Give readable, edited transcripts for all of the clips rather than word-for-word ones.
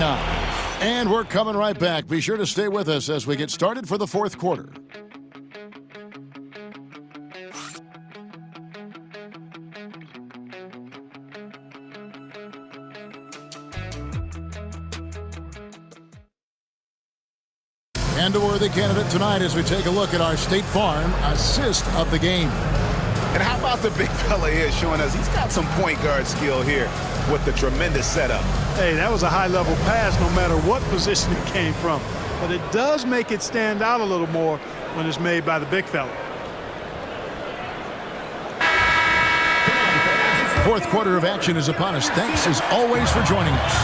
9. And we're coming right back. Be sure to stay with us as we get started for the fourth quarter. And a worthy candidate tonight as we take a look at our State Farm assist of the game. And how about the big fella here showing us he's got some point guard skill here with the tremendous setup. Hey, that was a high-level pass no matter what position it came from. But it does make it stand out a little more when it's made by the big fella. Fourth quarter of action is upon us. Thanks as always for joining us.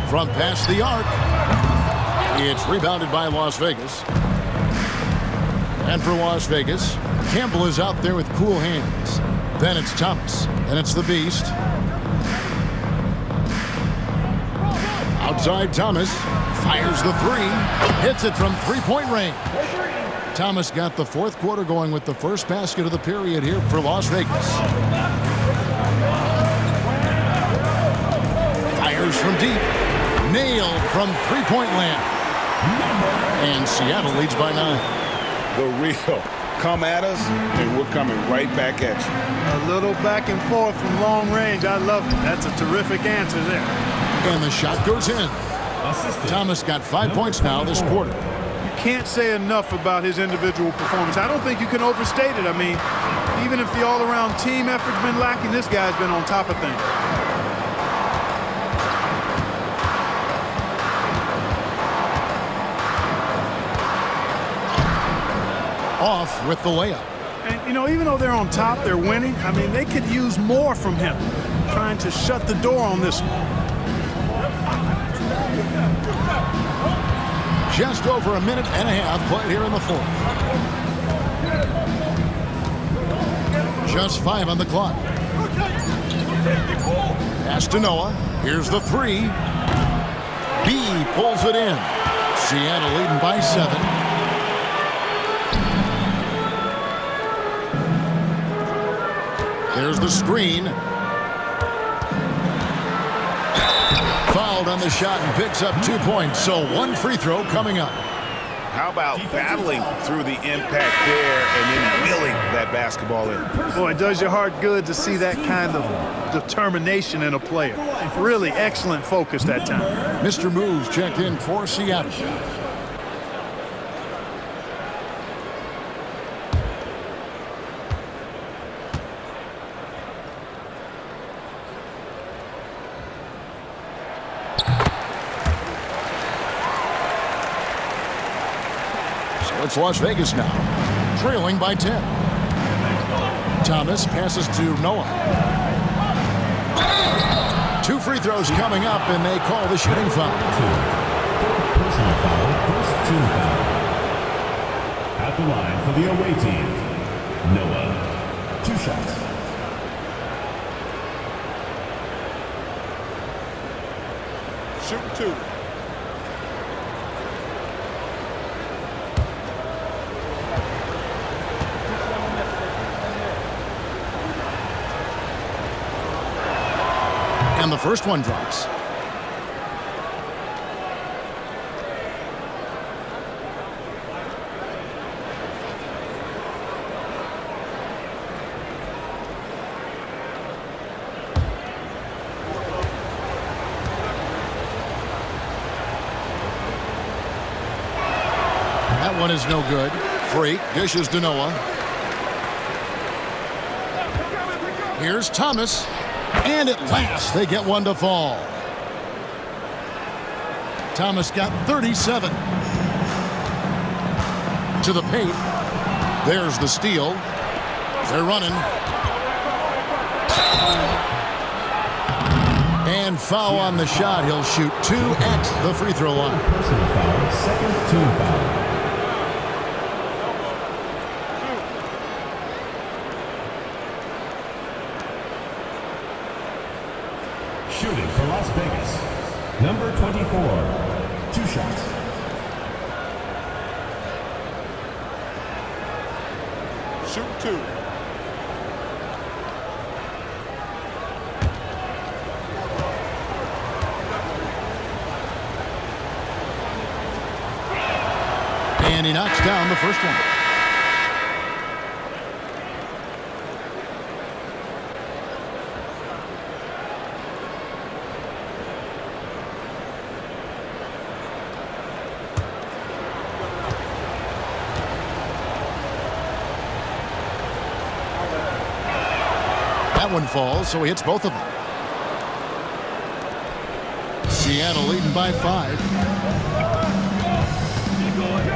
From past the arc, it's rebounded by Las Vegas. And for Las Vegas, Campbell is out there with cool hands. Then it's Thomas. Then it's the Beast. Outside Thomas fires the three. Hits it from three-point range. Thomas got the fourth quarter going with the first basket of the period here for Las Vegas. Fires from deep. Nailed from three-point land. And Seattle leads by 9. The real. Come at us, and we're coming right back at you. A little back and forth from long range. I love it. That's a terrific answer there. And the shot goes in. Thomas got 5 points now this quarter. You can't say enough about his individual performance. I don't think you can overstate it. I mean, even if the all-around team effort's been lacking, this guy's been on top of things. Off with the layup. And, you know, even though they're on top, they're winning. I mean, they could use more from him, trying to shut the door on this one. Just over a minute and a half played here in the fourth. Just 5 on the clock. Pass to Noah. Here's the three. B pulls it in. Seattle leading by 7. There's the screen. Fouled on the shot and picks up 2 points. So 1 free throw coming up. How about battling through the impact there and then wheeling that basketball in? Boy, it does your heart good to see that kind of determination in a player. Really excellent focus that time. Mr. Moves checked in for Seattle. It's Las Vegas now, trailing by 10. Thomas passes to Noah. 2 free throws coming up, and they call the shooting foul. Personal foul, first team foul. At the line for the away team, Noah. 2 shots. Shoot 2. And the first one drops. That one is no good. Free dishes to Noah. Here's Thomas. And at last, they get one to fall. Thomas got 37. To the paint. There's the steal. They're running. And foul on the shot. He'll shoot 2 at the free throw line. Personal foul, second team foul. Shooting for Las Vegas, number 24, shots. Shoot 2. And he knocks down the first one. That one falls, so he hits both of them. Seattle leading by 5.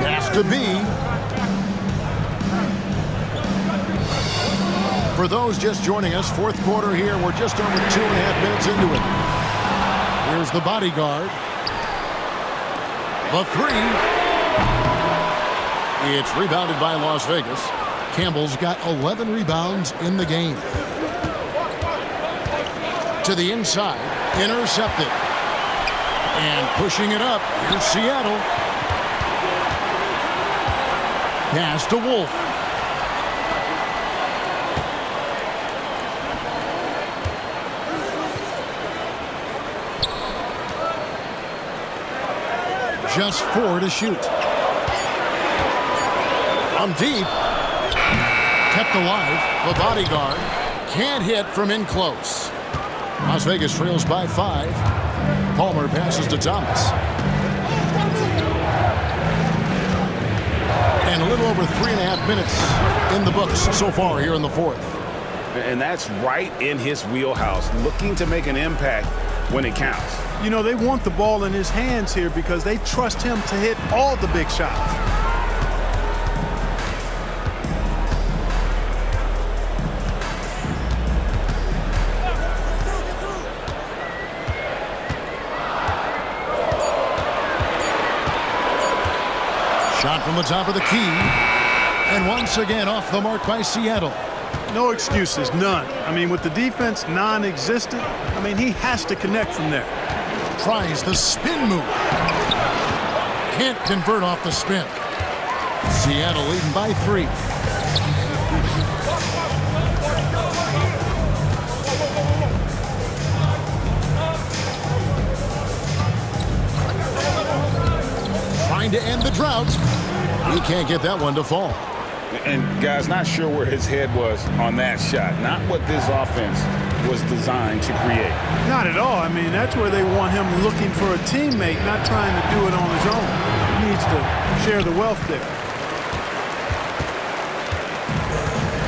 Has to be. For those just joining us, fourth quarter here. We're just over 2.5 minutes into it. Here's the bodyguard. The 3. It's rebounded by Las Vegas. Campbell's got 11 rebounds in the game. To the inside. Intercepted. And pushing it up. Here's Seattle. Pass to Wolf. Just 4 to shoot. From deep. Kept alive. The bodyguard can't hit from in close. Las Vegas trails by 5. Palmer passes to Thomas. And a little over 3.5 minutes in the books so far here in the fourth. And that's right in his wheelhouse, looking to make an impact when it counts. You know, they want the ball in his hands here because they trust him to hit all the big shots. Shot from the top of the key. And once again off the mark by Seattle. No excuses, none. I mean, with the defense non-existent, I mean, he has to connect from there. Tries the spin move. Can't convert off the spin. Seattle leading by 3. Trying to end the drought. He can't get that one to fall. And guys, not sure where his head was on that shot. Not what this offense was designed to create. Not at all. I mean, that's where they want him looking for a teammate, not trying to do it on his own. He needs to share the wealth there.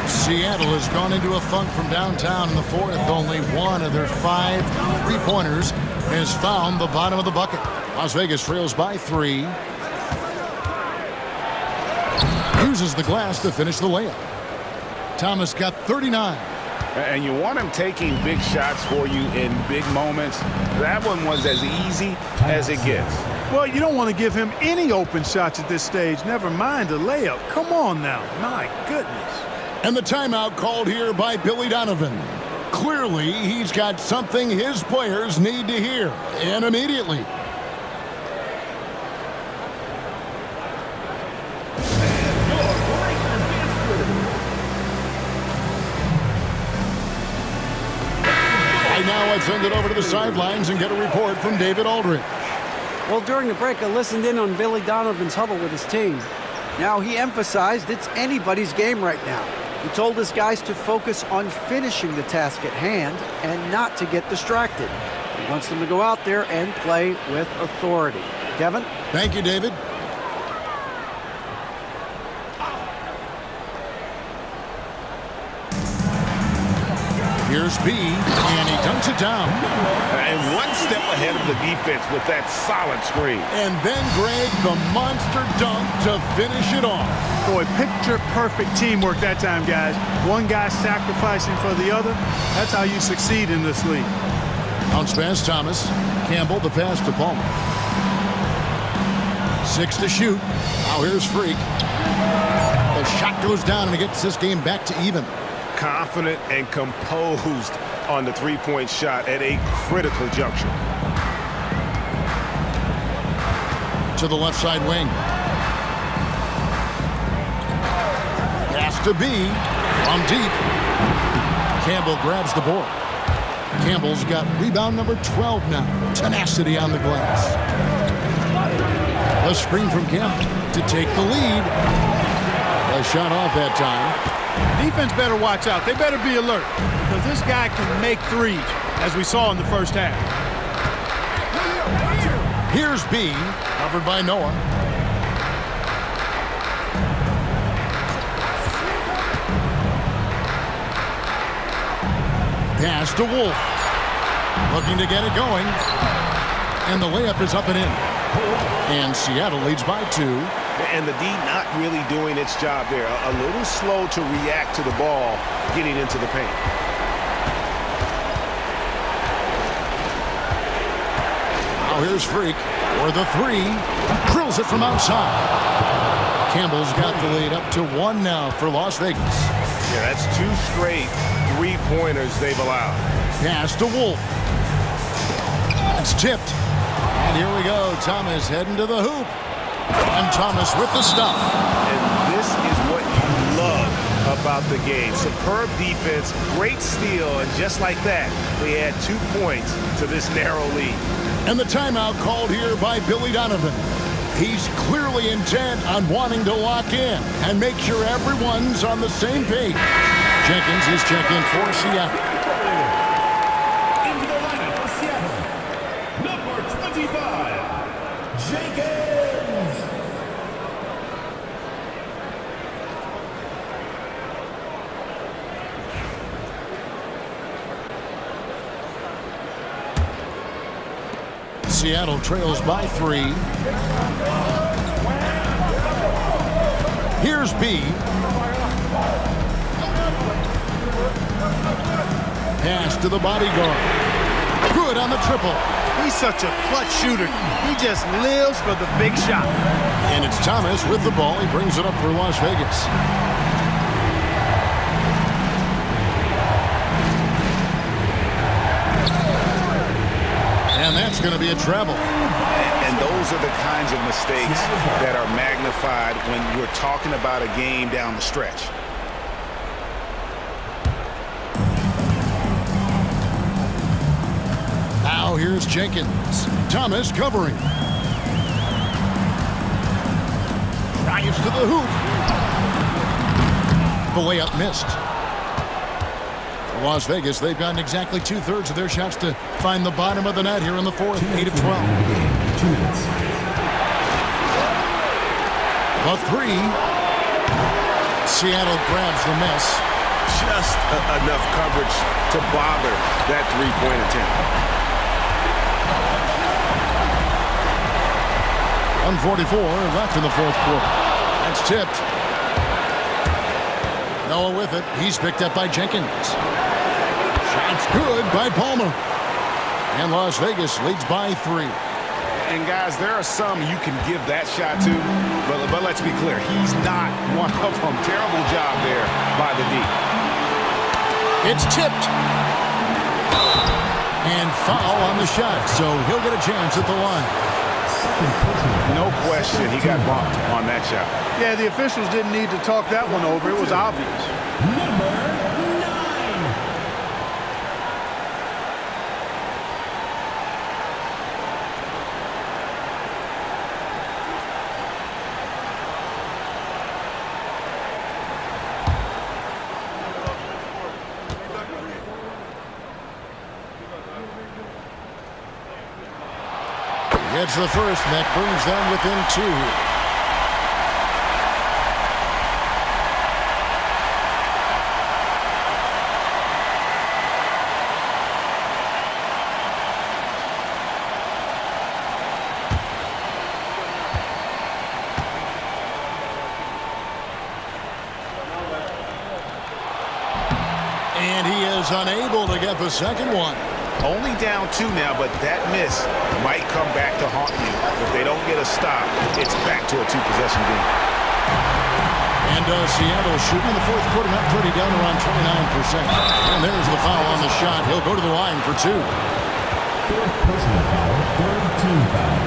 Seattle has gone into a funk from downtown in the fourth. Only one of their 5 3-pointers has found the bottom of the bucket. Las Vegas trails by 3. Uses the glass to finish the layup. Thomas got 39. And you want him taking big shots for you in big moments. That one was as easy as it gets. Well, you don't want to give him any open shots at this stage. Never mind a layup. Come on now. My goodness. And the timeout called here by Billy Donovan. Clearly, he's got something his players need to hear, and immediately. Now let's send it over to the sidelines and get a report from David Aldridge. Well, during the break, I listened in on Billy Donovan's huddle with his team. Now, he emphasized it's anybody's game right now. He told his guys to focus on finishing the task at hand and not to get distracted. He wants them to go out there and play with authority. Kevin? Thank you, David. Here's B, and he dunks it down. And one step ahead of the defense with that solid screen. And then Greg, the monster dunk to finish it off. Boy, picture-perfect teamwork that time, guys. One guy sacrificing for the other. That's how you succeed in this league. Bounce pass, Thomas. Campbell, the pass to Palmer. 6 to shoot. Now here's Freak. The shot goes down, and it gets this game back to even. Confident and composed on the three-point shot at a critical juncture. to the left side wing. Pass to B. From deep. Campbell grabs the board. Campbell's got rebound number 12 now. Tenacity on the glass. A screen from Campbell to take the lead. A shot off that time. Defense better watch out. They better be alert because this guy can make threes, as we saw in the first half. Here's B, covered by Noah. Pass to Wolf. Looking to get it going. And the layup is up and in. And Seattle leads by 2. And the D not really doing its job there. A little slow to react to the ball getting into the paint. Now here's Freak for the 3. Drills it from outside. Campbell's got the lead up to 1 now for Las Vegas. Yeah, that's 2 straight three-pointers they've allowed. Pass to Wolf. That's tipped. And here we go. Thomas heading to the hoop. And Thomas with the stop. And this is what you love about the game. Superb defense, great steal, and just like that, they add 2 points to this narrow lead. And the timeout called here by Billy Donovan. He's clearly intent on wanting to lock in and make sure everyone's on the same page. Jenkins is checked in for Seattle. Into the lineup for Seattle, number 25, Jenkins. Seattle trails by 3. Here's B. Pass to the bodyguard. Good on the triple. He's such a clutch shooter. He just lives for the big shot. And it's Thomas with the ball. He brings it up for Las Vegas. And that's going to be a travel. And those are the kinds of mistakes that are magnified when we're talking about a game down the stretch. Now here's Jenkins. Thomas covering. Drives to the hoop. The layup missed. For Las Vegas, they've gotten exactly 2/3 of their shots to find the bottom of the net here in the 4th. 8 of 12. 2 minutes. The 3. Seattle grabs the miss. Just enough coverage to bother that three-point attempt. 1:44 left in the 4th quarter. That's tipped. Noah with it. He's picked up by Jenkins. Shot's good by Palmer. And Las Vegas leads by 3. And guys, there are some you can give that shot to, but let's be clear, he's not one of them. Terrible job there by the D. It's tipped. And foul on the shot, so he'll get a chance at the line. No question, he got bumped on that shot. Yeah, the officials didn't need to talk that one over. It was obvious. Number 9. Gets the first, and that brings them within 2. And he is unable to get the second one. Only down 2 now, but that miss might come back to haunt you. If they don't get a stop, it's back to a 2-possession game. And Seattle shooting in the 4th quarter, not pretty, down around 29%. And there's the foul on the shot. He'll go to the line for 2. 4th personal foul, 3rd team foul.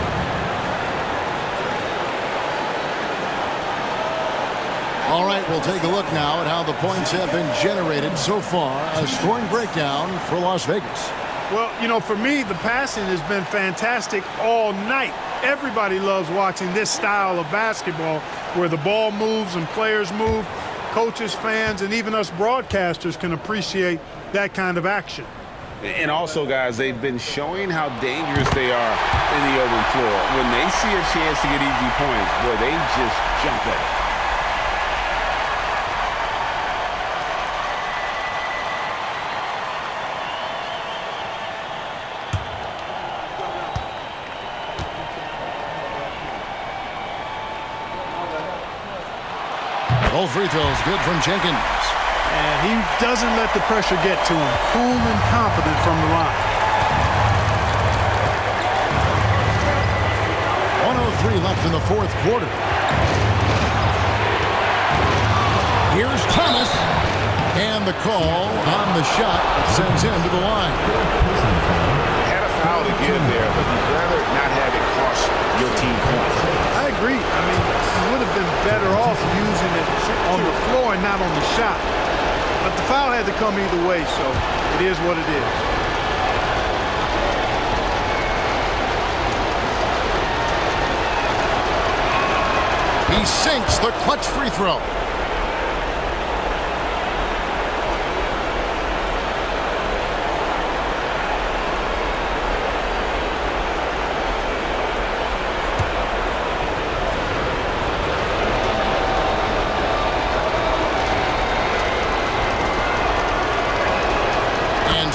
right, we'll take a look now at how the points have been generated so far. A scoring breakdown for Las Vegas. Well, you know, for me, the passing has been fantastic all night. Everybody loves watching this style of basketball where the ball moves and players move. Coaches, fans, and even us broadcasters can appreciate that kind of action. And also, guys, they've been showing how dangerous they are in the open floor. When they see a chance to get easy points, boy, they just jump at it. Both free throws good from Jenkins. And he doesn't let the pressure get to him. Cool and confident from the line. 1:03 left in the fourth quarter. Here's Thomas. And the call on the shot sends him to the line. Had a foul to give there, but you'd rather not have it cost your team points. I agree. I mean, he would have been better off using it on the floor and not on the shot. But the foul had to come either way, so it is what it is. He sinks the clutch free throw.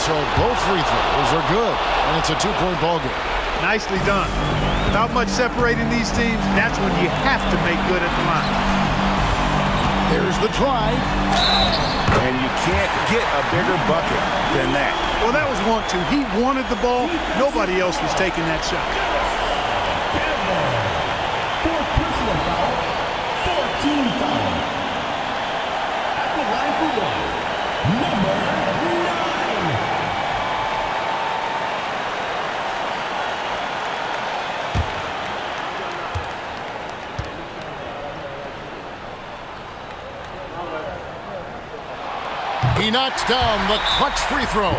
So both free throws are good, and it's a two-point ball game. Nicely done. Without much separating these teams, that's when you have to make good at the line. There's the drive. And you can't get a bigger bucket than that. Well, that was want to. He wanted the ball. Nobody else was taking that shot. Fourth personal foul, 14 foul. At the line for one, number 9. He knocks down the clutch free throw.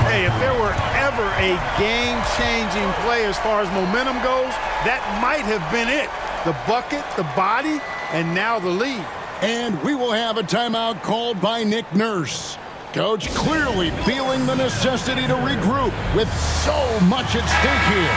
Hey, if there were ever a game-changing play as far as momentum goes, that might have been it. The bucket, the body, and now the lead. And we will have a timeout called by Nick Nurse. Coach clearly feeling the necessity to regroup with so much at stake here.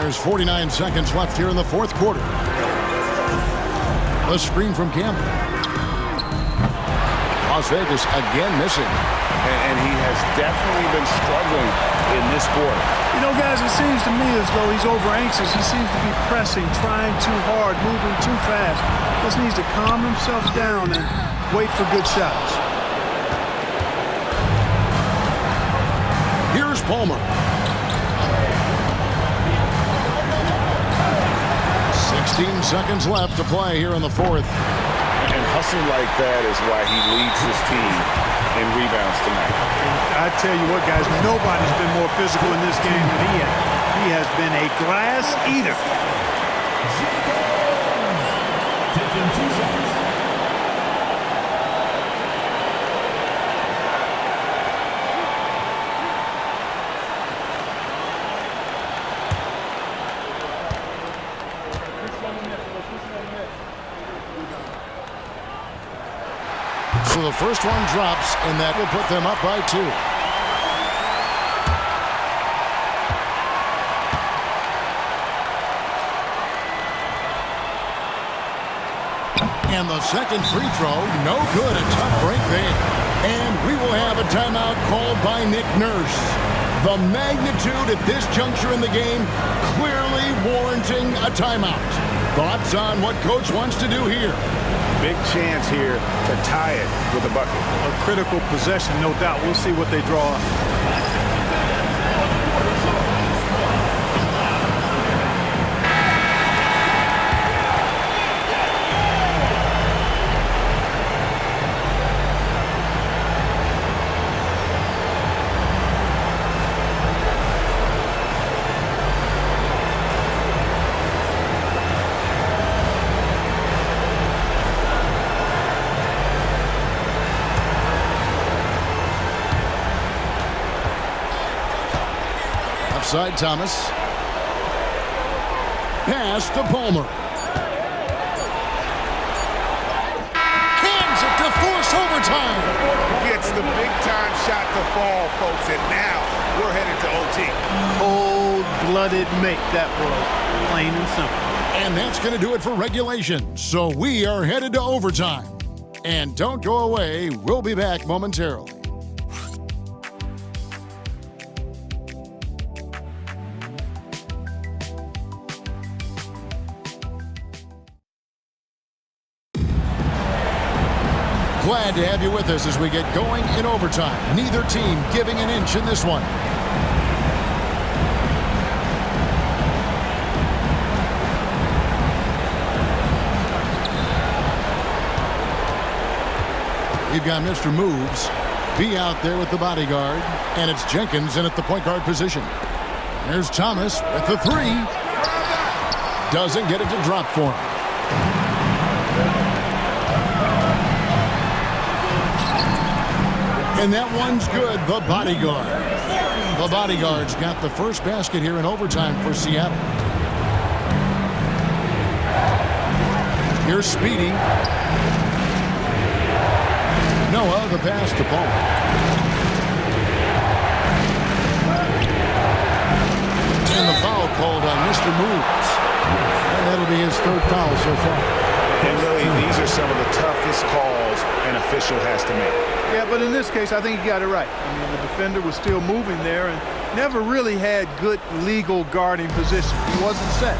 There's 49 seconds left here in the fourth quarter. A screen from Campbell. Las Vegas again missing. And he has definitely been struggling in this quarter. You know, guys, it seems to me as though he's over-anxious. He seems to be pressing, trying too hard, moving too fast. Just needs to calm himself down and wait for good shots. Here's Palmer. 16 seconds left to play here in the fourth. And hustle like that is why he leads his team in rebounds tonight. I tell you what, guys, nobody's been more physical in this game than he has. He has been a glass eater. Taking 2 shots. So the first one drops, and that will put them up by 2. And the second free throw, no good. A tough break there. And we will have a timeout called by Nick Nurse. The magnitude at this juncture in the game clearly warranting a timeout. Thoughts on what Coach wants to do here? Big chance here to tie it with a bucket. A critical possession, no doubt. We'll see what they draw up. Left side, Thomas. Pass to Palmer. Cans it to force overtime. Gets the big-time shot to fall, folks, and now we're headed to OT. Cold-blooded make that was, plain and simple. And that's going to do it for regulation. So we are headed to overtime. And don't go away. We'll be back momentarily. Glad to have you with us as we get going in overtime. Neither team giving an inch in this one. We've got Mr. Moves. B out there with the bodyguard. And it's Jenkins in at the point guard position. There's Thomas with the three. Doesn't get it to drop for him. And that one's good, the bodyguard. The bodyguard's got the first basket here in overtime for Seattle. Here's Speedy. Noah, the pass to Palmer. And the foul called on Mr. Moves. And that'll be his third foul so far. And really, these are some of the toughest calls an official has to make. Yeah, but in this case, I think he got it right. I mean, the defender was still moving there and never really had good legal guarding position. He wasn't set.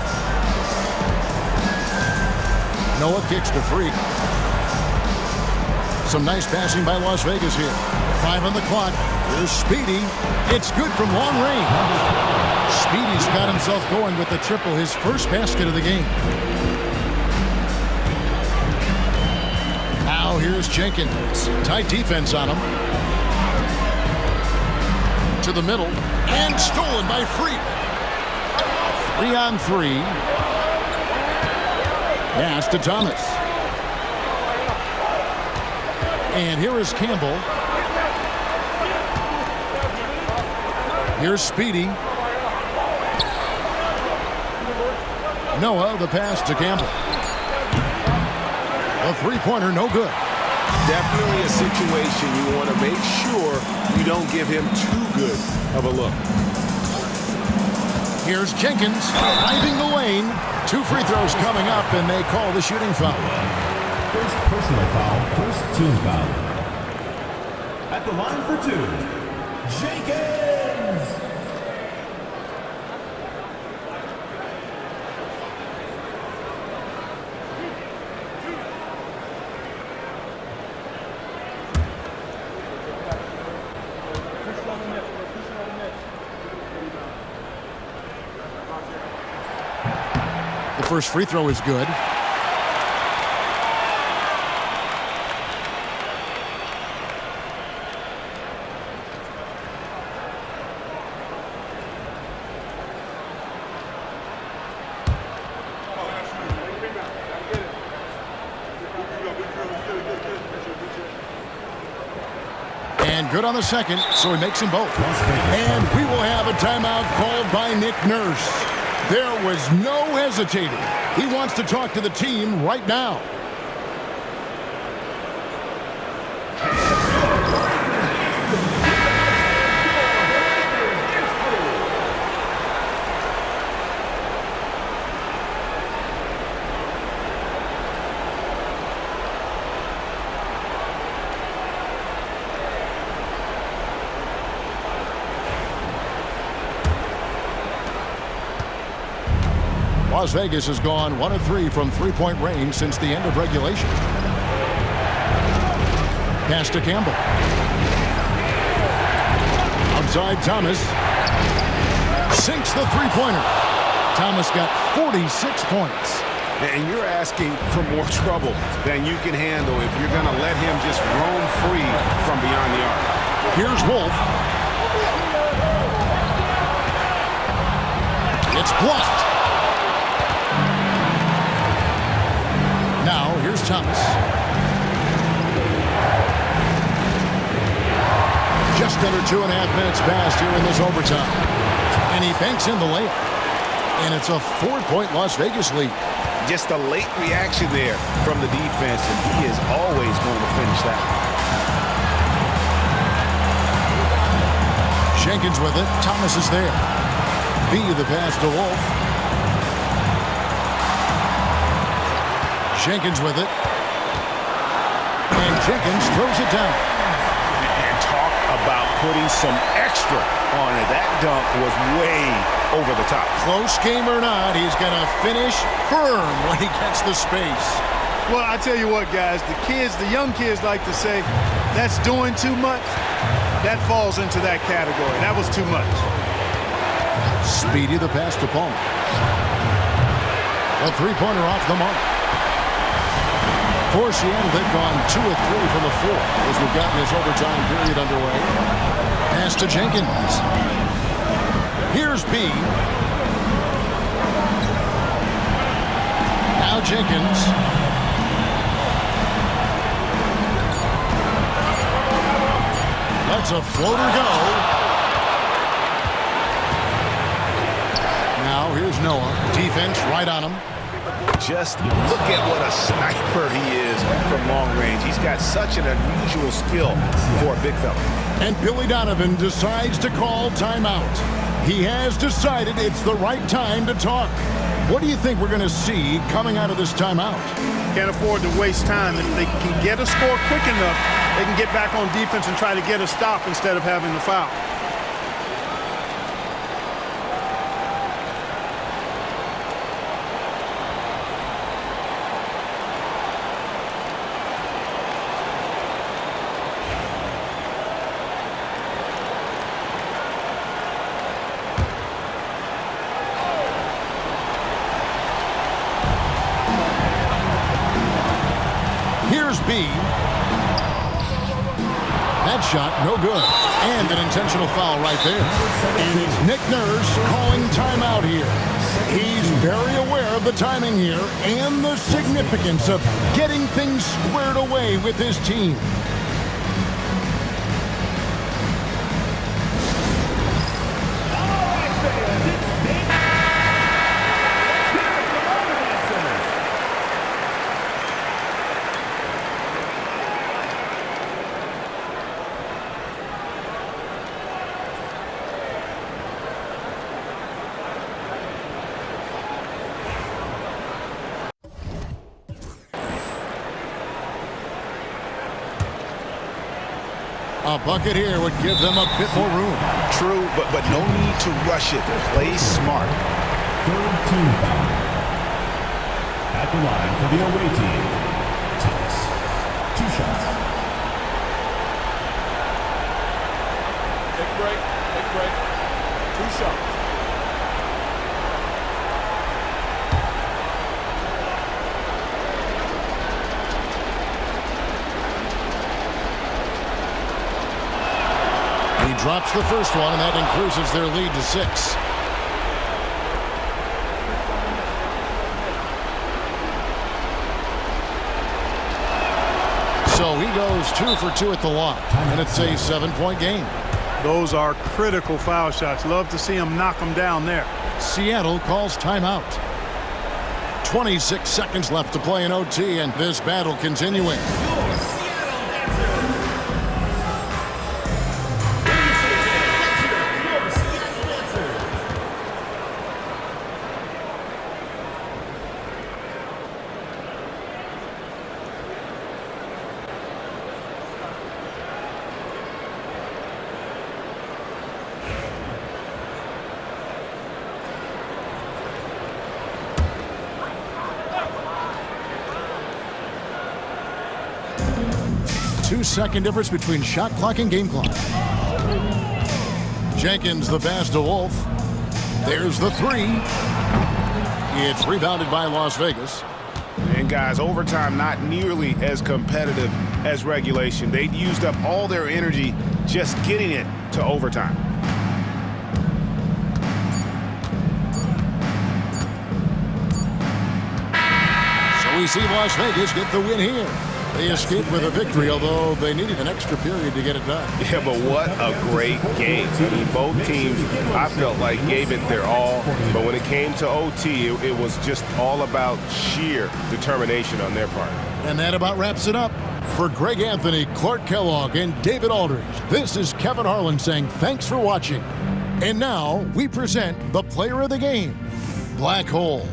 Noah kicks to Freak. Some nice passing by Las Vegas here. 5 on the clock. Here's Speedy. It's good from long range. Speedy's got himself going with the triple, his first basket of the game. Now here's Jenkins. Tight defense on him. To the middle. And stolen by Freak. 3 on 3. Pass to Thomas. And here is Campbell. Here's Speedy. Noah, the pass to Campbell. A three-pointer, no good. Definitely a situation you want to make sure you don't give him too good of a look. Here's Jenkins driving the lane. 2 free throws coming up, and they call the shooting foul. First personal foul, first team foul. At the line for 2, Jenkins! The first free throw is good. And good on the second, so he makes them both. And we will have a timeout called by Nick Nurse. There was no hesitating. He wants to talk to the team right now. Las Vegas has gone 1 of 3 from three-point range since the end of regulation. Pass to Campbell. Outside Thomas. Sinks the three-pointer. Thomas got 46 points. And you're asking for more trouble than you can handle if you're going to let him just roam free from beyond the arc. Here's Wolf. It's blocked. Now, here's Thomas. Just under 2.5 minutes passed here in this overtime. And he banks in the layup. And it's a 4-point Las Vegas lead. Just a late reaction there from the defense, and he is always going to finish that. Jenkins with it. Thomas is there. B the pass to Wolf. Jenkins with it. And Jenkins throws it down. And talk about putting some extra on it. That dunk was way over the top. Close game or not, he's going to finish firm when he gets the space. Well, I tell you what, guys, the young kids like to say, that's doing too much. That falls into that category. That was too much. Speedy the pass to Palmer. A three-pointer off the mark. For Seattle, they've gone 2 of 3 from the floor as we've gotten this overtime period underway. Pass to Jenkins. Here's B. Now Jenkins. Lets a floater go. Now here's Noah. Defense right on him. Just look at what a sniper he is from long range. He's got such an unusual skill for a big fella. And Billy Donovan decides to call timeout. He has decided it's the right time to talk. What do you think we're going to see coming out of this timeout? Can't afford to waste time. If they can get a score quick enough, they can get back on defense and try to get a stop instead of having the foul. Here's B. That shot, no good. And an intentional foul right there. And it's Nick Nurse calling timeout here. He's very aware of the timing here and the significance of getting things squared away with his team. A bucket here would give them a bit more room. True, but no need to rush it. Play smart. Third team foul. At the line for the away team, Thomas. 2 shots. Take a break. Take a break. 2 shots. He drops the first one, and that increases their lead to 6. So he goes 2 for 2 at the line, and it's a 7-point game. Those are critical foul shots. Love to see them knock them down there. Seattle calls timeout. 26 seconds left to play in OT, and this battle continuing. Two-second difference between shot clock and game clock. Jenkins the pass to Wolf. There's the 3. It's rebounded by Las Vegas. And guys, overtime not nearly as competitive as regulation. They'd used up all their energy just getting it to overtime. So we see Las Vegas get the win here. They escaped with a victory, although they needed an extra period to get it done. Yeah, but what a great game. I mean, both teams, I felt like, gave it their all. But when it came to OT, it was just all about sheer determination on their part. And that about wraps it up. For Greg Anthony, Clark Kellogg, and David Aldridge, this is Kevin Harlan saying thanks for watching. And now we present the player of the game, Black Hole.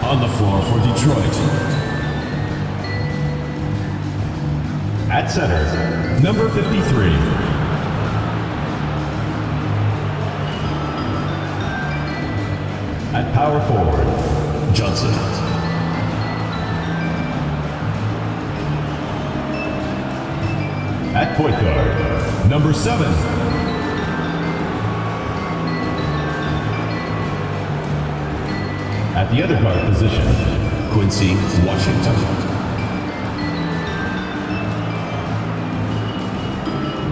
On the floor for Detroit. At center, number 53. At power forward, Johnson. At point guard, number 7. At the other guard position, Quincy Washington.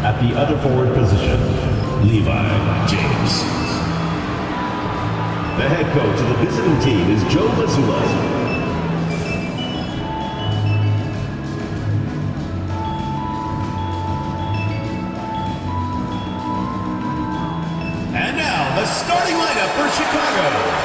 At the other forward position, Levi James. The head coach of the visiting team is Joe Mazzulla. And now, the starting lineup for Chicago.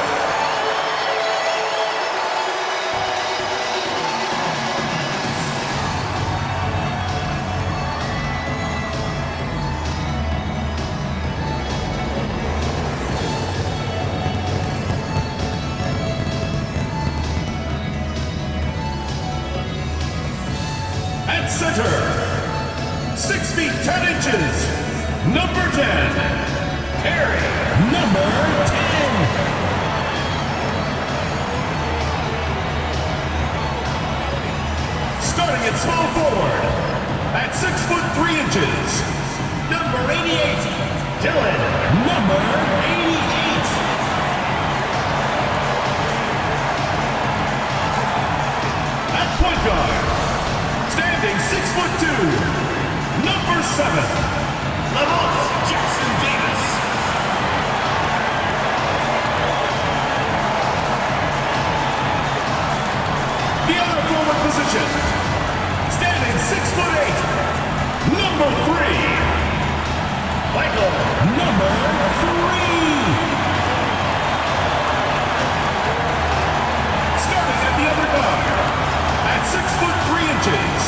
At center, 6 feet 10 inches, number 10, Terry, number 10. Starting at small forward, at 6 foot 3 inches, number 88, Dylan, number 88. At point guard, standing 6 foot 2, number 7, Lamont Jackson Davis. The other forward position, standing 6 foot 8, number 3, Michael, number 3. Starting at the other guard, at 6 foot 3 inches,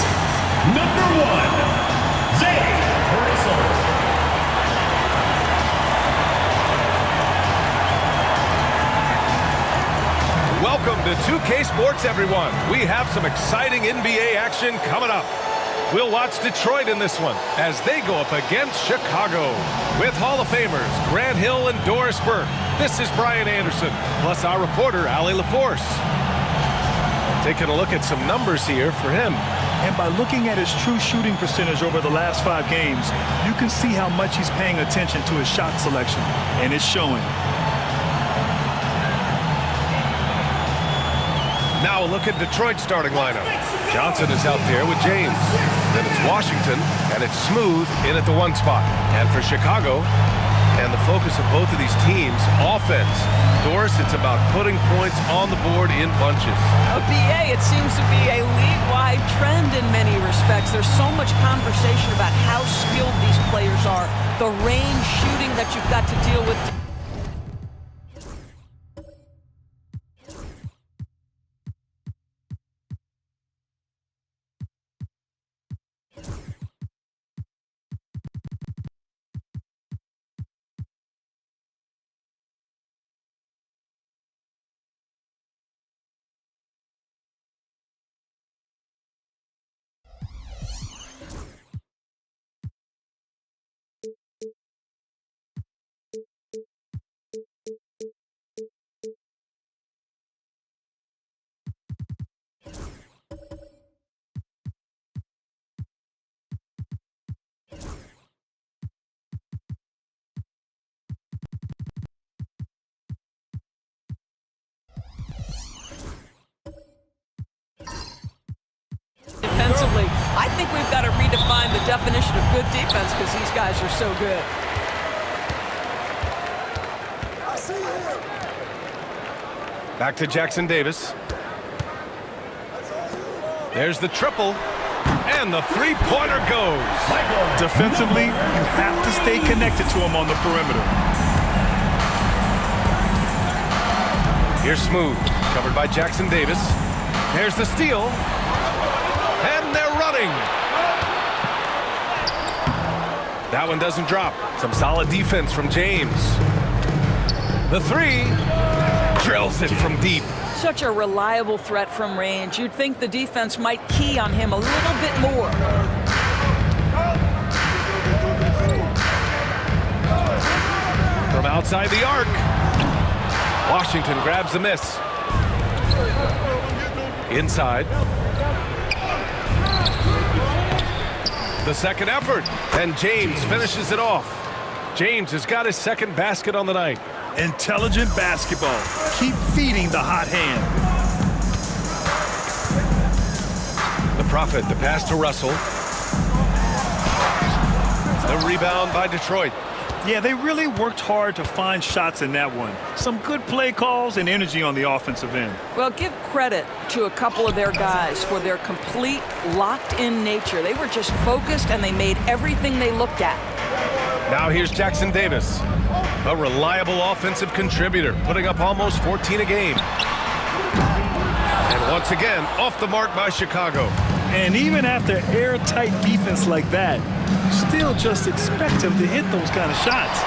number 1, Zay Harrison. Welcome to 2K Sports, everyone. We have some exciting NBA action coming up. We'll watch Detroit in this one as they go up against Chicago. With Hall of Famers Grant Hill and Doris Burke, this is Brian Anderson, plus our reporter, Allie LaForce. Taking a look at some numbers here for him. And by looking at his true shooting percentage over the last 5 games, you can see how much he's paying attention to his shot selection, and it's showing. Now a look at Detroit's starting lineup. Johnson is out there with James. Then it's Washington, and it's Smooth in at the 1 spot. And for Chicago, and the focus of both of these teams, offense. Doris, it's about putting points on the board in bunches. UBA, it seems to be a league-wide trend in many respects. There's so much conversation about how skilled these players are, the range shooting that you've got to deal with. Defensively, I think we've got to redefine the definition of good defense because these guys are so good. Back to Jackson Davis. There's the triple, and the three-pointer goes. Defensively, you have to stay connected to him on the perimeter. Here's Smooth, covered by Jackson Davis. There's the steal, and they're running. That one doesn't drop. Some solid defense from James. The three, drills it from deep. Such a reliable threat from range. You'd think the defense might key on him a little bit more. From outside the arc, Washington grabs the miss. Inside. The second effort, and James finishes it off. James has got his second basket on the night. Intelligent basketball. Keep feeding the hot hand. The Prophet, the pass to Russell. The rebound by Detroit. Yeah, they really worked hard to find shots in that one. Some good play calls and energy on the offensive end. Well, give credit to a couple of their guys for their complete locked-in nature. They were just focused, and they made everything they looked at. Now here's Jackson Davis, a reliable offensive contributor, putting up almost 14 a game. And once again, off the mark by Chicago. And even after airtight defense like that, still just expect him to hit those kind of shots.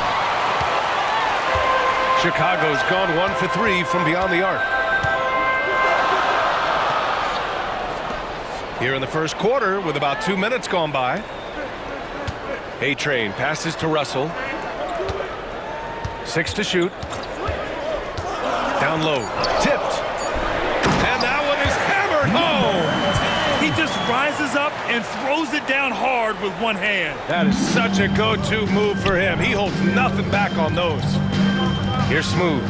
Chicago's gone 1 for 3 from beyond the arc. Here in the first quarter, with about 2 minutes gone by, A-Train passes to Russell. 6 to shoot. Down low. Tipped. And that one is hammered home. He just rises up and throws it down hard with one hand. That is such a go-to move for him. He holds nothing back on those. Here's Smooth.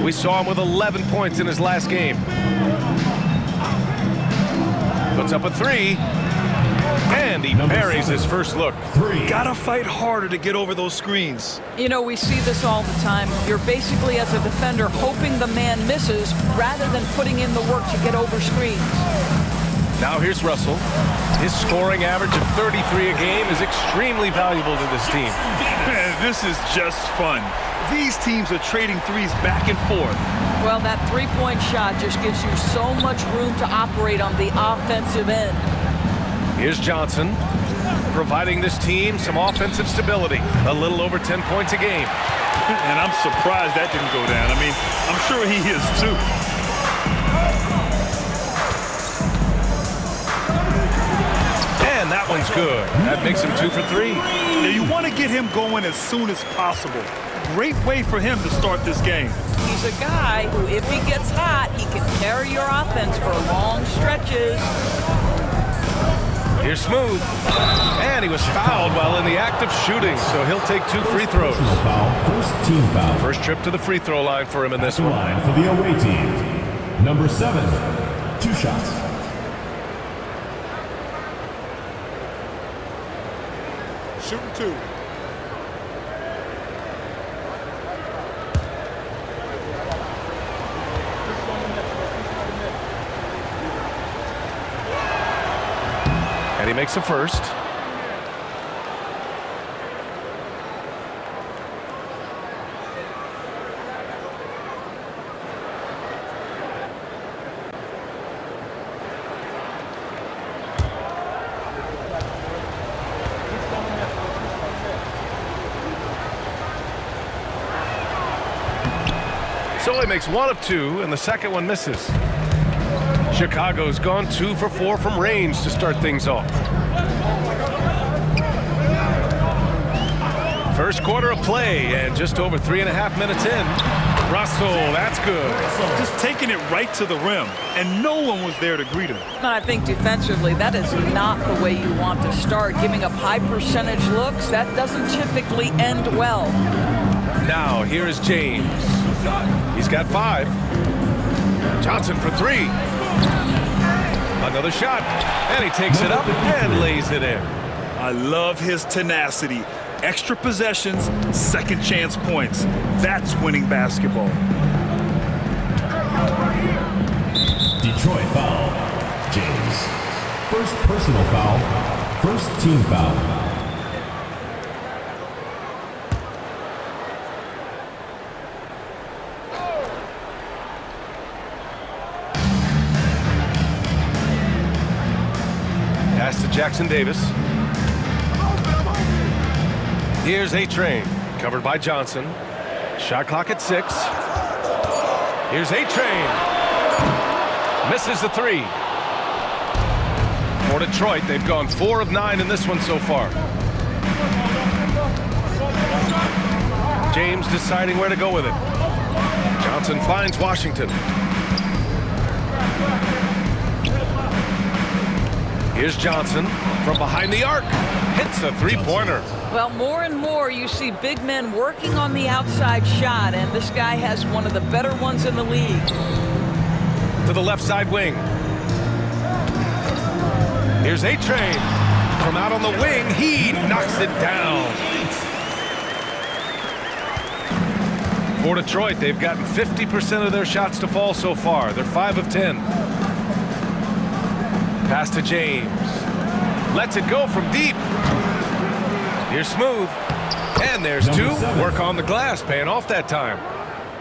We saw him with 11 points in his last game. Puts up a 3. And he buries his first look. Gotta fight harder to get over those screens. You know, we see this all the time. You're basically, as a defender, hoping the man misses rather than putting in the work to get over screens. Now here's Russell. His scoring average of 33 a game is extremely valuable to this team. Man, this is just fun. These teams are trading threes back and forth. Well, that three-point shot just gives you so much room to operate on the offensive end. Here's Johnson, providing this team some offensive stability. A little over 10 points a game. And I'm surprised that didn't go down. I mean, I'm sure he is too. And that one's good. That makes him 2 for 3. Now, you want to get him going as soon as possible. Great way for him to start this game. He's a guy who, if he gets hot, he can carry your offense for long stretches. Here's Smooth. And he was fouled while in the act of shooting, so he'll take 2 free throws. First team foul. First trip to the free throw line for him in this one. Line for the away team. Number 7. 2 shots. Shooting 2. And he makes a first. So he makes 1 of 2, and the second one misses. Chicago's gone 2 for 4 from range to start things off. First quarter of play, and just over 3.5 minutes in. Russell, that's good. Just taking it right to the rim, and no one was there to greet him. And I think defensively, that is not the way you want to start. Giving up high percentage looks, that doesn't typically end well. Now, here is James. He's got 5. Johnson for 3. Another shot, and he takes it up and lays it in. I love his tenacity. Extra possessions, second chance points. That's winning basketball. Detroit foul. James. First personal foul. First team foul. Pass to Jackson Davis. Here's A-Train, covered by Johnson. Shot clock at 6. Here's A-Train. Misses the three. For Detroit, they've gone 4 of 9 in this one so far. James deciding where to go with it. Johnson finds Washington. Here's Johnson from behind the arc. Hits a three-pointer. Well, more and more you see big men working on the outside shot, and this guy has one of the better ones in the league. To the left side wing. Here's A-Train. From out on the wing, he knocks it down. For Detroit, they've gotten 50% of their shots to fall so far. They're 5 of 10. Pass to James. Lets it go from deep. Here's Smooth. And there's 2. Work on the glass, paying off that time.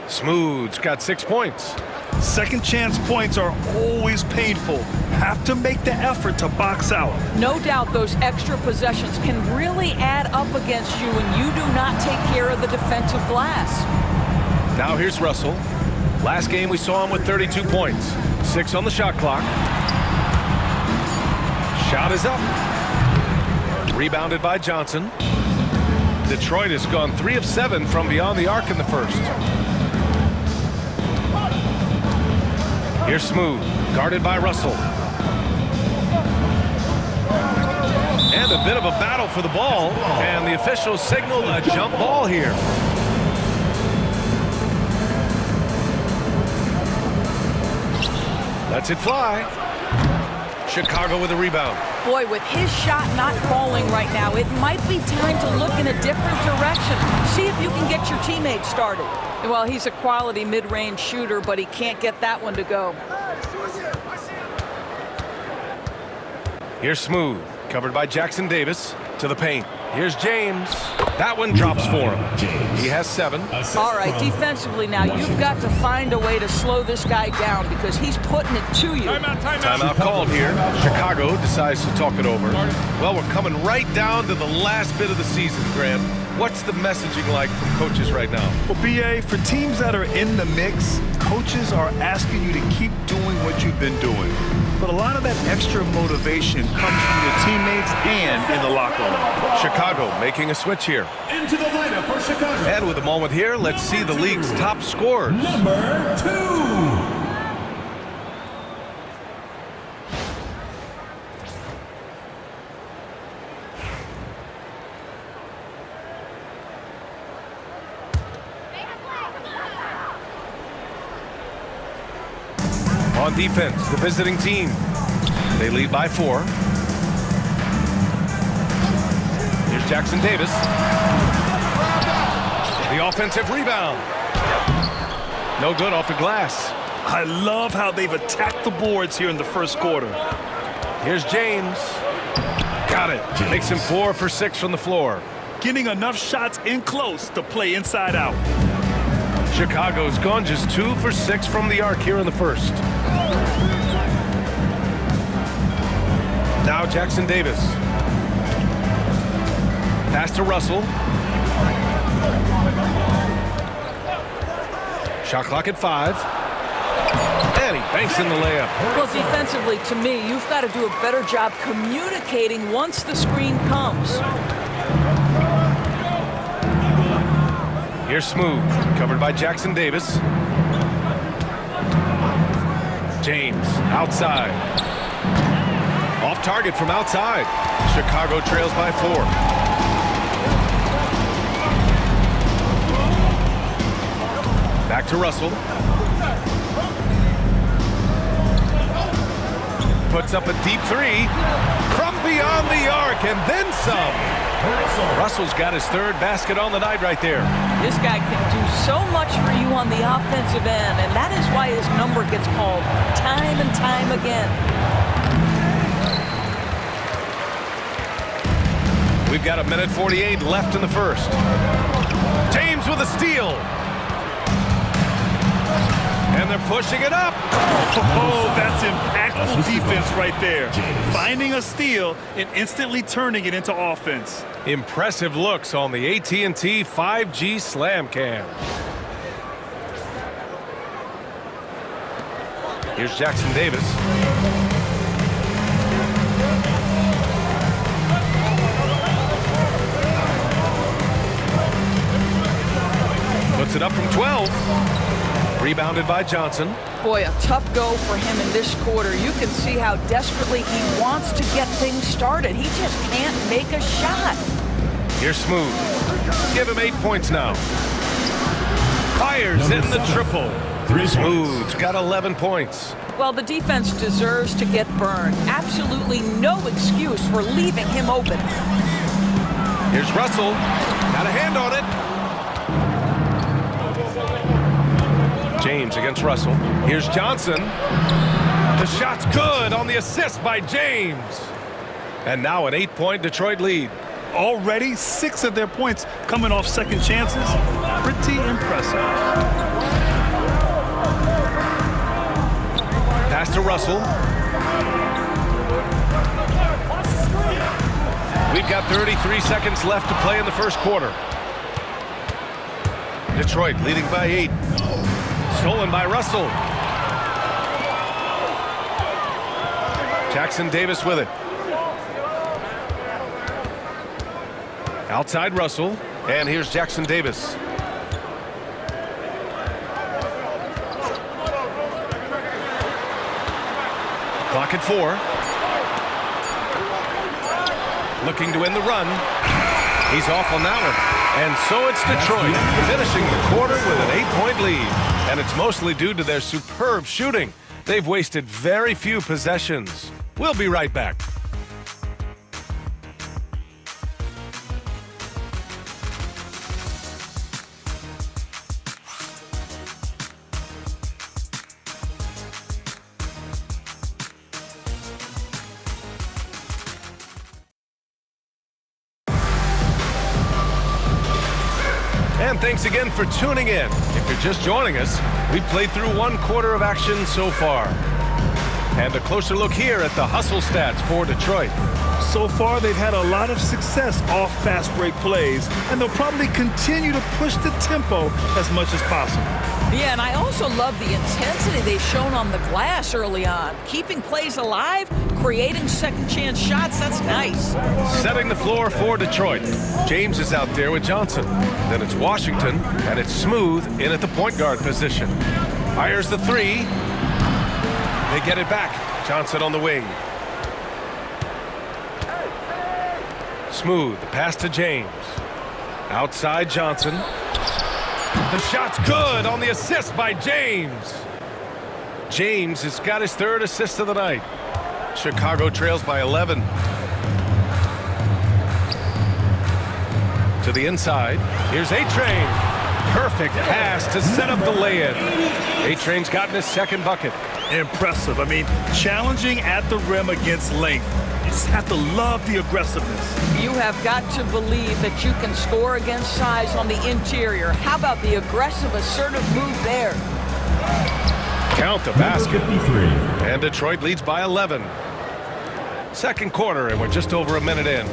Smooth's got 6 points. Second chance points are always painful. Have to make the effort to box out. No doubt those extra possessions can really add up against you when you do not take care of the defensive glass. Now here's Russell. Last game we saw him with 32 points. 6 on the shot clock. Shot is up. Rebounded by Johnson. Detroit has gone 3 of 7 from beyond the arc in the first. Here's Smooth, guarded by Russell. And a bit of a battle for the ball, and the officials signal a jump ball here. Lets it fly. Chicago with a rebound. Boy, with his shot not falling right now, it might be time to look in a different direction. See if you can get your teammates started. Well, he's a quality mid-range shooter, but he can't get that one to go. Here's Smooth, covered by Jackson Davis, to the paint. Here's James. That one drops for him. He has 7. All right, defensively now, you've got to find a way to slow this guy down because he's putting it to you. Timeout called here. Chicago decides to talk it over. Well, we're coming right down to the last bit of the season, Grant. What's the messaging like from coaches right now? Well, BA, for teams that are in the mix, coaches are asking you to keep doing what you've been doing. But a lot of that extra motivation comes from your teammates and in the locker room. Chicago making a switch here. Into the lineup for Chicago. And with a moment here, let's see the league's top scorers. Number 2. On defense, the visiting team. They lead by 4. Here's Jackson Davis. The offensive rebound. No good off the glass. I love how they've attacked the boards here in the first quarter. Here's James. Got it. James Makes him 4 for 6 from the floor. Getting enough shots in close to play inside out. Chicago's gone just 2 for 6 from the arc here in the first. Now Jackson Davis. Pass to Russell. Shot clock at 5. And he banks in the layup. Well, defensively, to me, you've got to do a better job communicating once the screen comes. Here's Smooth, covered by Jackson Davis. James, outside. Off target from outside. Chicago trails by 4. Back to Russell. Puts up a deep 3 from beyond the arc, and then some. Russell's got his 3rd basket on the night right there. This guy can do so much for you on the offensive end, and that is why his number gets called time and time again. We've got 1:48 left in the first. James with a steal. And they're pushing it up. Oh, that's impactful defense right there. Finding a steal and instantly turning it into offense. Impressive looks on the AT&T 5G Slam Cam. Here's Jackson Davis. Puts it up from 12. Rebounded by Johnson. Boy, a tough go for him in this quarter. You can see how desperately he wants to get things started. He just can't make a shot. Here's Smooth. Give him 8 points now. Fires in the triple. Smooth's got 11 points. Well, the defense deserves to get burned. Absolutely no excuse for leaving him open. Here's Russell. Got a hand on it. James against Russell. Here's Johnson. The shot's good on the assist by James. And now an 8-point Detroit lead. Already 6 of their points coming off second chances. Pretty impressive. Pass to Russell. We've got 33 seconds left to play in the first quarter. Detroit leading by 8. Stolen by Russell. Jackson Davis with it. Outside Russell. And here's Jackson Davis. Clock at 4. Looking to end the run. He's off on that one. And so it's Detroit finishing the quarter with an 8-point lead. And it's mostly due to their superb shooting. They've wasted very few possessions. We'll be right back. And thanks again for tuning in. If you're just joining us, we played through 1 quarter of action so far. And a closer look here at the hustle stats for Detroit. So far, they've had a lot of success off fast break plays, and they'll probably continue to push the tempo as much as possible. Yeah, and I also love the intensity they've shown on the glass early on. Keeping plays alive, creating second chance shots, that's nice. Setting the floor for Detroit. James is out there with Johnson. Then it's Washington, and it's Smooth in at the point guard position. Fires the 3. They get it back. Johnson on the wing. Smooth, the pass to James. Outside Johnson. The shot's good on the assist by James. James has got his 3rd assist of the night. Chicago trails by 11. To the inside. Here's A-Train. Perfect pass to set up the lay-in. A-Train's gotten his 2nd bucket. Impressive. I mean, challenging at the rim against length. You just have to love the aggressiveness. You have got to believe that you can score against size on the interior. How about the aggressive, assertive move there? Count the basket. And Detroit leads by 11. Second quarter, and we're just over a minute in.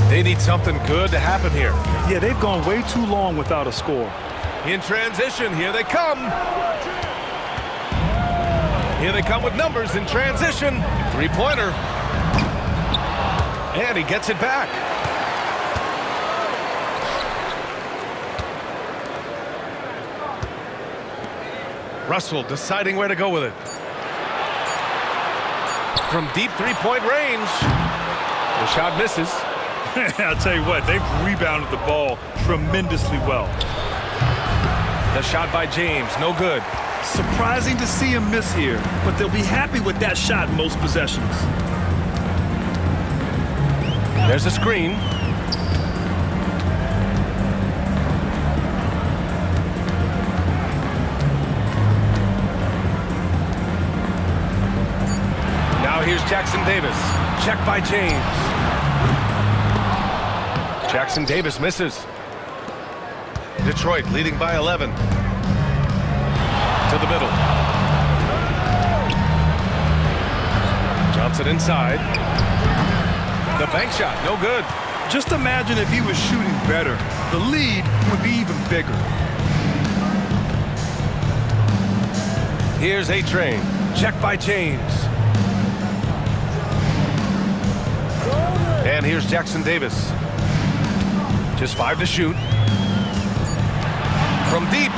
They need something good to happen here. Yeah, they've gone way too long without a score. In transition, here they come. Here they come with numbers in transition. 3-pointer. And he gets it back. Russell deciding where to go with it. From deep 3-point range. The shot misses. I'll tell you what, they've rebounded the ball tremendously well. The shot by James, no good. Surprising to see him miss here, but they'll be happy with that shot most possessions. There's a screen. Now here's Jackson Davis. Check by James. Jackson Davis misses. Detroit leading by 11. To the middle. Johnson inside. The bank shot, no good. Just imagine if he was shooting better. The lead would be even bigger. Here's A-Train. Check by James. And here's Jackson Davis. Just 5 to shoot. From deep.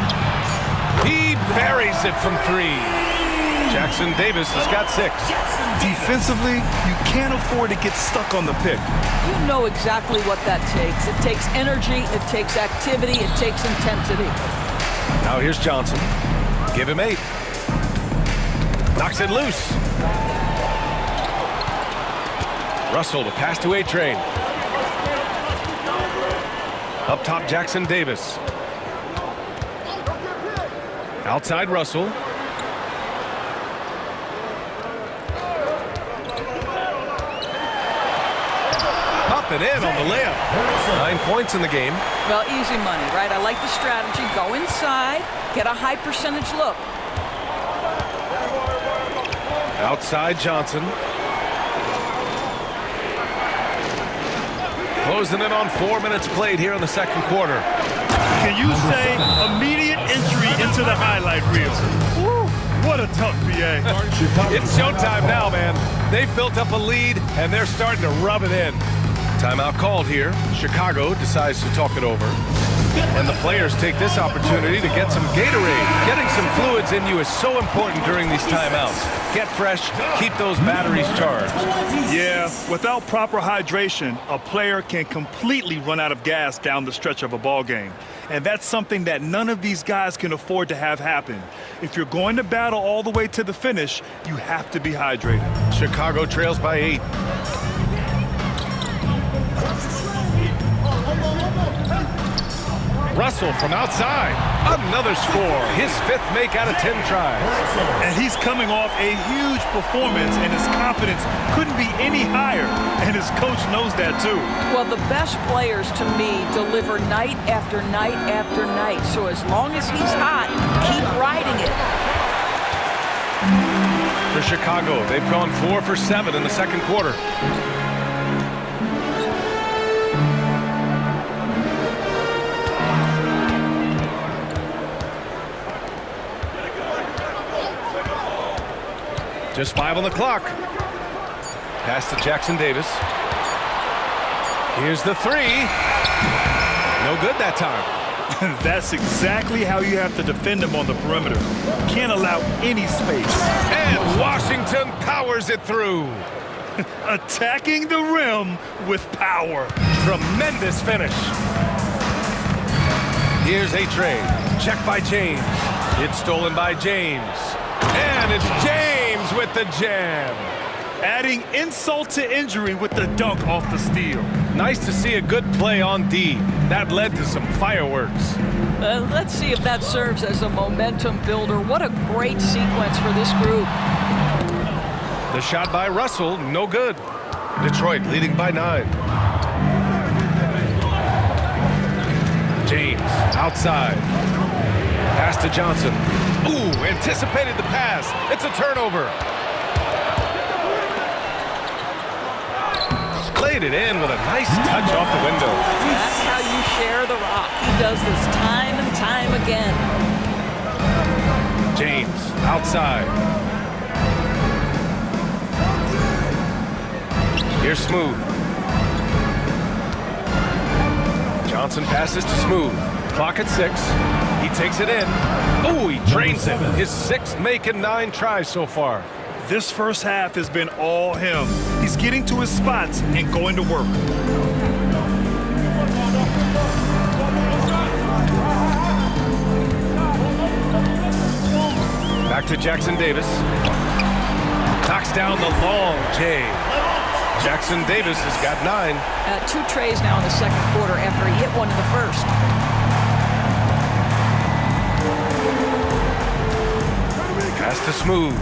He buries it from 3. Jackson Davis has got 6. Defensively, you can't afford to get stuck on the pick. You know exactly what that takes. It takes energy, it takes activity, it takes intensity. Now here's Johnson. Give him 8. Knocks it loose. Russell to pass to A-Train. Up top, Jackson Davis. Outside Russell. Up and in on the layup. 9 points in the game. Well, easy money, right? I like the strategy. Go inside, get a high percentage look. Outside Johnson. Closing in on 4 minutes played here in the second quarter. Can you say immediate entry into the highlight reel? Woo, what a tough BA. It's showtime now, man. They've built up a lead, and they're starting to rub it in. Timeout called here. Chicago decides to talk it over. And the players take this opportunity to get some Gatorade. Getting some fluids in you is so important during these timeouts. Get fresh, keep those batteries charged. Yeah, without proper hydration, a player can completely run out of gas down the stretch of a ball game. And that's something that none of these guys can afford to have happen. If you're going to battle all the way to the finish, you have to be hydrated. Chicago trails by 8. Russell from outside. Another score. His 5th make out of 10 tries. And he's coming off a huge performance, and his confidence couldn't be any higher. And his coach knows that, too. Well, the best players, to me, deliver night after night after night. So as long as he's hot, keep riding it. For Chicago, they've gone 4 for 7 in the second quarter. Just 5 on the clock. Pass to Jackson Davis. Here's the 3. No good that time. That's exactly how you have to defend him on the perimeter. Can't allow any space. And Washington powers it through. Attacking the rim with power. Tremendous finish. Here's A-Train. Check by James. It's stolen by James. And it's James with the jam. Adding insult to injury with the dunk off the steal. Nice to see a good play on D. That led to some fireworks. Let's see if that serves as a momentum builder. What a great sequence for this group. The shot by Russell, no good. Detroit leading by 9. James outside. Pass to Johnson. Ooh, anticipated the pass. It's a turnover. Laid it in with a nice touch off the window. That's how you share the rock. He does this time and time again. James outside. Here's Smooth. Johnson passes to Smooth. Clock at 6. He takes it in. Oh, he drains it. His 6th make in 9 tries so far. This first half has been all him. He's getting to his spots and going to work. Back to Jackson Davis. Knocks down the long J. Jackson Davis has got 9. 2 trays now in the second quarter after he hit one in the first. Pass to Smooth.